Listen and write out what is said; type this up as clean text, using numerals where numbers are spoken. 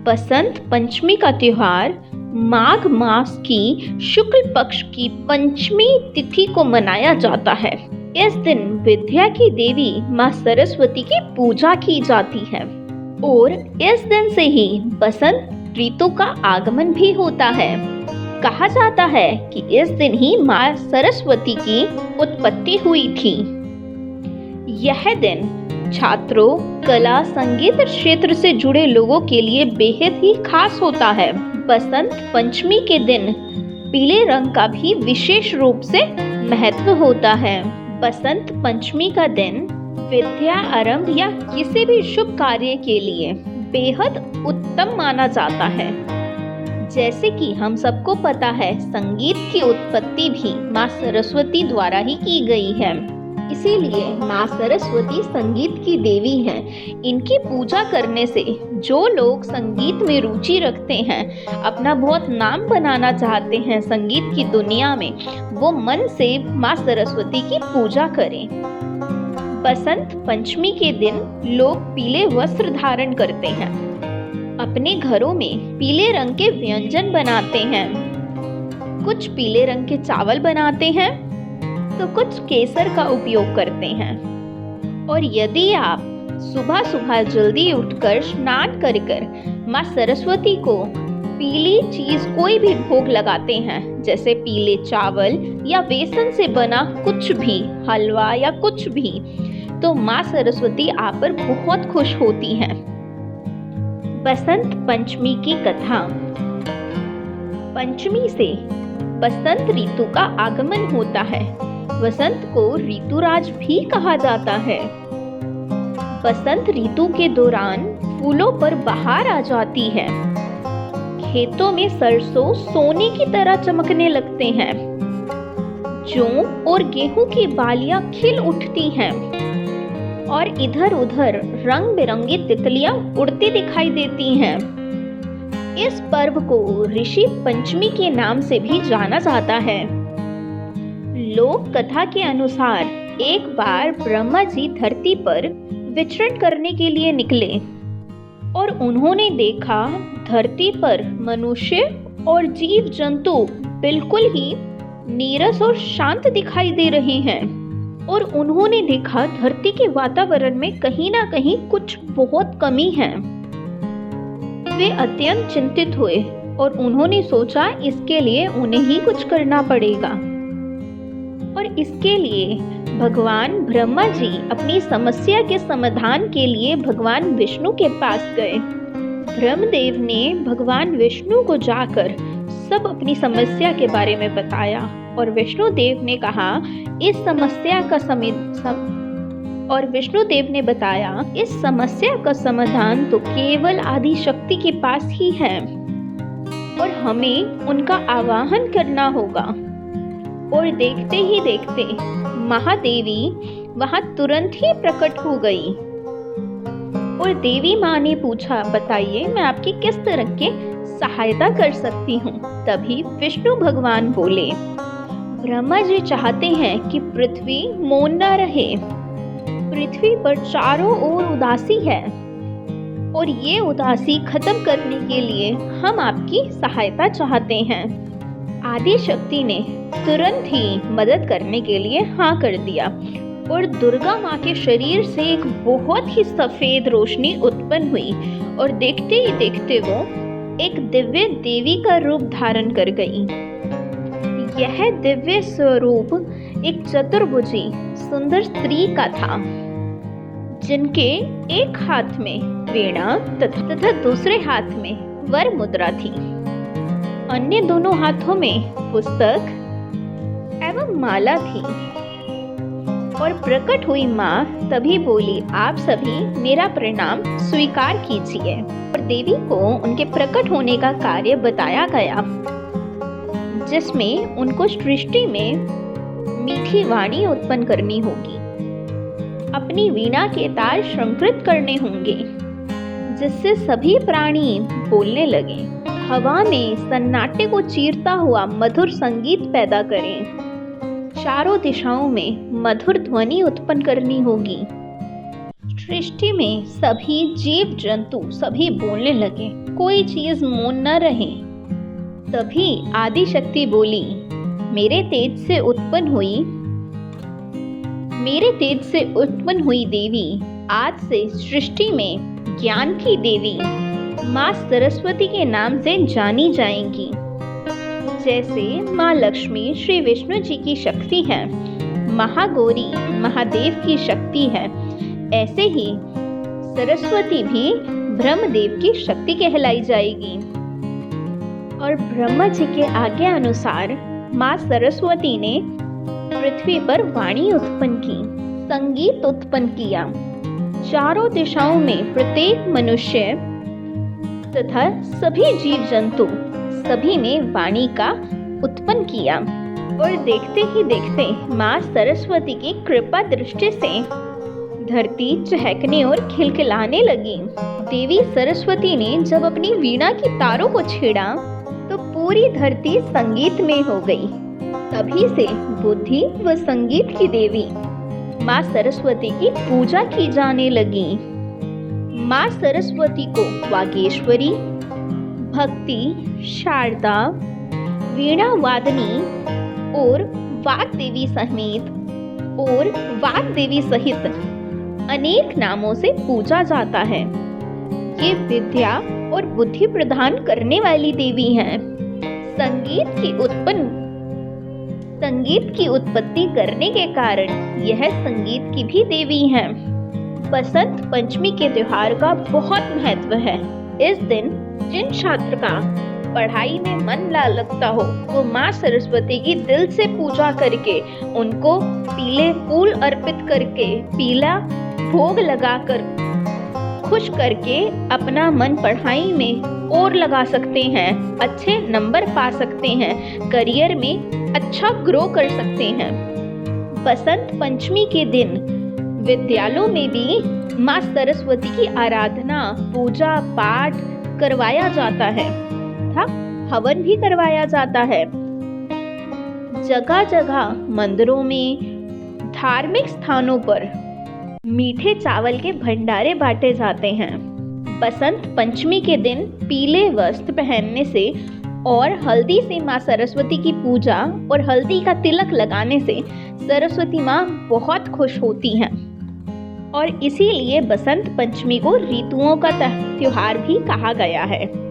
बसंत पंचमी का त्योहार माघ मास की शुक्ल पक्ष की पंचमी तिथि को मनाया जाता है। इस दिन विद्या की देवी माँ सरस्वती की पूजा की जाती है और इस दिन से ही बसंत ऋतु का आगमन भी होता है। कहा जाता है कि इस दिन ही माँ सरस्वती की उत्पत्ति हुई थी। यह दिन छात्रों, कला, संगीत क्षेत्र से जुड़े लोगों के लिए बेहद ही खास होता है। बसंत पंचमी के दिन पीले रंग का भी विशेष रूप से महत्व होता है। बसंत पंचमी का दिन विद्या आरंभ या किसी भी शुभ कार्य के लिए बेहद उत्तम माना जाता है। जैसे कि हम सबको पता है, संगीत की उत्पत्ति भी माँ सरस्वती द्वारा ही की गई है। इसीलिए माँ सरस्वती संगीत की देवी हैं। इनकी पूजा करने से जो लोग संगीत में रुचि रखते हैं, अपना बहुत नाम बनाना चाहते हैं संगीत की दुनिया में, वो मन से माँ सरस्वती की पूजा करें। बसंत पंचमी के दिन लोग पीले वस्त्र धारण करते हैं, अपने घरों में पीले रंग के व्यंजन बनाते हैं। कुछ पीले रंग के चावल बनाते हैं तो कुछ केसर का उपयोग करते हैं। और यदि आप सुबह सुबह जल्दी उठकर स्नान कर माँ सरस्वती को पीली चीज कोई भी भोग लगाते हैं, जैसे पीले चावल या बेसन से बना कुछ भी, हलवा या कुछ भी, तो माँ सरस्वती आप पर बहुत खुश होती हैं। बसंत पंचमी की कथा। पंचमी से बसंत ऋतु का आगमन होता है। बसंत को ऋतुराज भी कहा जाता है। बसंत ऋतु के दौरान फूलों पर बहार आ जाती है। खेतों में सरसों सोने की तरह चमकने लगते हैं। जौ और गेहूं की बालियां खिल उठती हैं और इधर उधर रंग बिरंगी तितलियां उड़ती दिखाई देती हैं। इस पर्व को ऋषि पंचमी के नाम से भी जाना जाता है। लोक कथा के अनुसार एक बार ब्रह्मा जी धरती पर विचरण करने के लिए निकले और उन्होंने देखा धरती पर मनुष्य और जीव जंतु बिल्कुल ही नीरस और शांत दिखाई दे रहे हैं। और उन्होंने देखा धरती के वातावरण में कहीं ना कहीं कुछ बहुत कमी है। वे अत्यंत चिंतित हुए और उन्होंने सोचा इसके लिए उन्हें ही कुछ करना पड़ेगा। और इसके लिए भगवान ब्रह्मा जी अपनी समस्या के समाधान के लिए भगवान विष्णु के पास गए। ब्रह्मदेव ने भगवान विष्णु को जाकर सब अपनी समस्या के बारे में बताया और विष्णु देव ने कहा इस समस्या का समाधान तो केवल आदि शक्ति के पास ही है और हमें उनका आवाहन करना होगा। और देखते ही देखते महादेवी वहां तुरंत ही प्रकट हो गई। और देवी माँ ने पूछा, बताइए मैं आपकी किस तरह के सहायता कर सकती हूँ। तभी विष्णु भगवान बोले, ब्रह्मा जी चाहते हैं कि पृथ्वी मौन न रहे। पृथ्वी पर चारों ओर उदासी है और ये उदासी खत्म करने के लिए हम आपकी सहायता चाहते हैं। आदि शक्ति ने तुरंत ही मदद करने के लिए हाँ कर दिया और दुर्गा माँ के शरीर से एक बहुत ही सफेद रोशनी उत्पन्न हुई और देखते ही देखते वो एक दिव्य देवी का रूप धारण कर गई। यह दिव्य स्वरूप एक चतुर्भुजी सुंदर स्त्री का था, जिनके एक हाथ में वीणा तथा दूसरे हाथ में वर मुद्रा थी। अन्य दोनों हाथों में पुस्तक एवं माला थी। और प्रकट हुई माँ तभी बोली, आप सभी मेरा प्रणाम स्वीकार कीजिए। और देवी को उनके प्रकट होने का कार्य बताया गया, जिसमें उनको सृष्टि में मीठी वाणी उत्पन्न करनी होगी, अपनी वीणा के तार शंकृत करने होंगे, जिससे सभी प्राणी बोलने लगे। हवा में सन्नाटे को चीरता हुआ मधुर संगीत पैदा करें। चारों दिशाओं में मधुर ध्वनि उत्पन्न करनी होगी। सृष्टि में सभी जीव जंतु सभी बोलने लगे, कोई चीज मौन न रहे। तभी आदि शक्ति बोली, मेरे तेज से उत्पन्न हुई देवी आज से सृष्टि में ज्ञान की देवी माँ सरस्वती के नाम से जानी जाएंगी। जैसे माँ लक्ष्मी श्री विष्णु जी की शक्ति है, महागौरी महादेव की शक्ति है, ऐसे ही सरस्वती भी ब्रह्मदेव की शक्ति कहलाई जाएगी। और ब्रह्मा जी के आज्ञा अनुसार माँ सरस्वती ने पृथ्वी पर वाणी उत्पन्न की, संगीत उत्पन्न किया। चारों दिशाओं में प्रत्येक मनुष्य तथा सभी जीव जंतु सभी ने वाणी का उत्पन्न किया। और देखते ही देखते माँ सरस्वती की कृपा दृष्टि से धरती चहकने और खिलखिलाने लगी। देवी सरस्वती ने जब अपनी वीणा की तारों को छेड़ा तो पूरी धरती संगीत में हो गई। तभी से बुद्धि व संगीत की देवी माँ सरस्वती की पूजा की जाने लगी। माँ सरस्वती को वागेश्वरी, भक्ति, शारदा, वीणा वादनी और वाग देवी सहित अनेक नामों से पूजा जाता है। ये विद्या और बुद्धि प्रदान करने वाली देवी हैं। संगीत की उत्पत्ति करने के कारण यह संगीत की भी देवी हैं। बसंत पंचमी के त्योहार का बहुत महत्व है। इस दिन जिन छात्र का पढ़ाई में मन ना लगता हो वो माँ सरस्वती की दिल से पूजा करके, उनको पीले फूल अर्पित करके, पीला भोग लगाकर खुश करके अपना मन पढ़ाई में और लगा सकते हैं, अच्छे नंबर पा सकते हैं, करियर में अच्छा ग्रो कर सकते हैं। बसंत पंचमी के दिन विद्यालयों में भी माँ सरस्वती की आराधना, पूजा पाठ करवाया जाता है तथा हवन भी करवाया जाता है। जगह जगह मंदिरों में, धार्मिक स्थानों पर मीठे चावल के भंडारे बांटे जाते हैं। बसंत पंचमी के दिन पीले वस्त्र पहनने से और हल्दी से माँ सरस्वती की पूजा और हल्दी का तिलक लगाने से सरस्वती माँ बहुत खुश होती हैं। और इसीलिए बसंत पंचमी को ऋतुओं का त्योहार भी कहा गया है।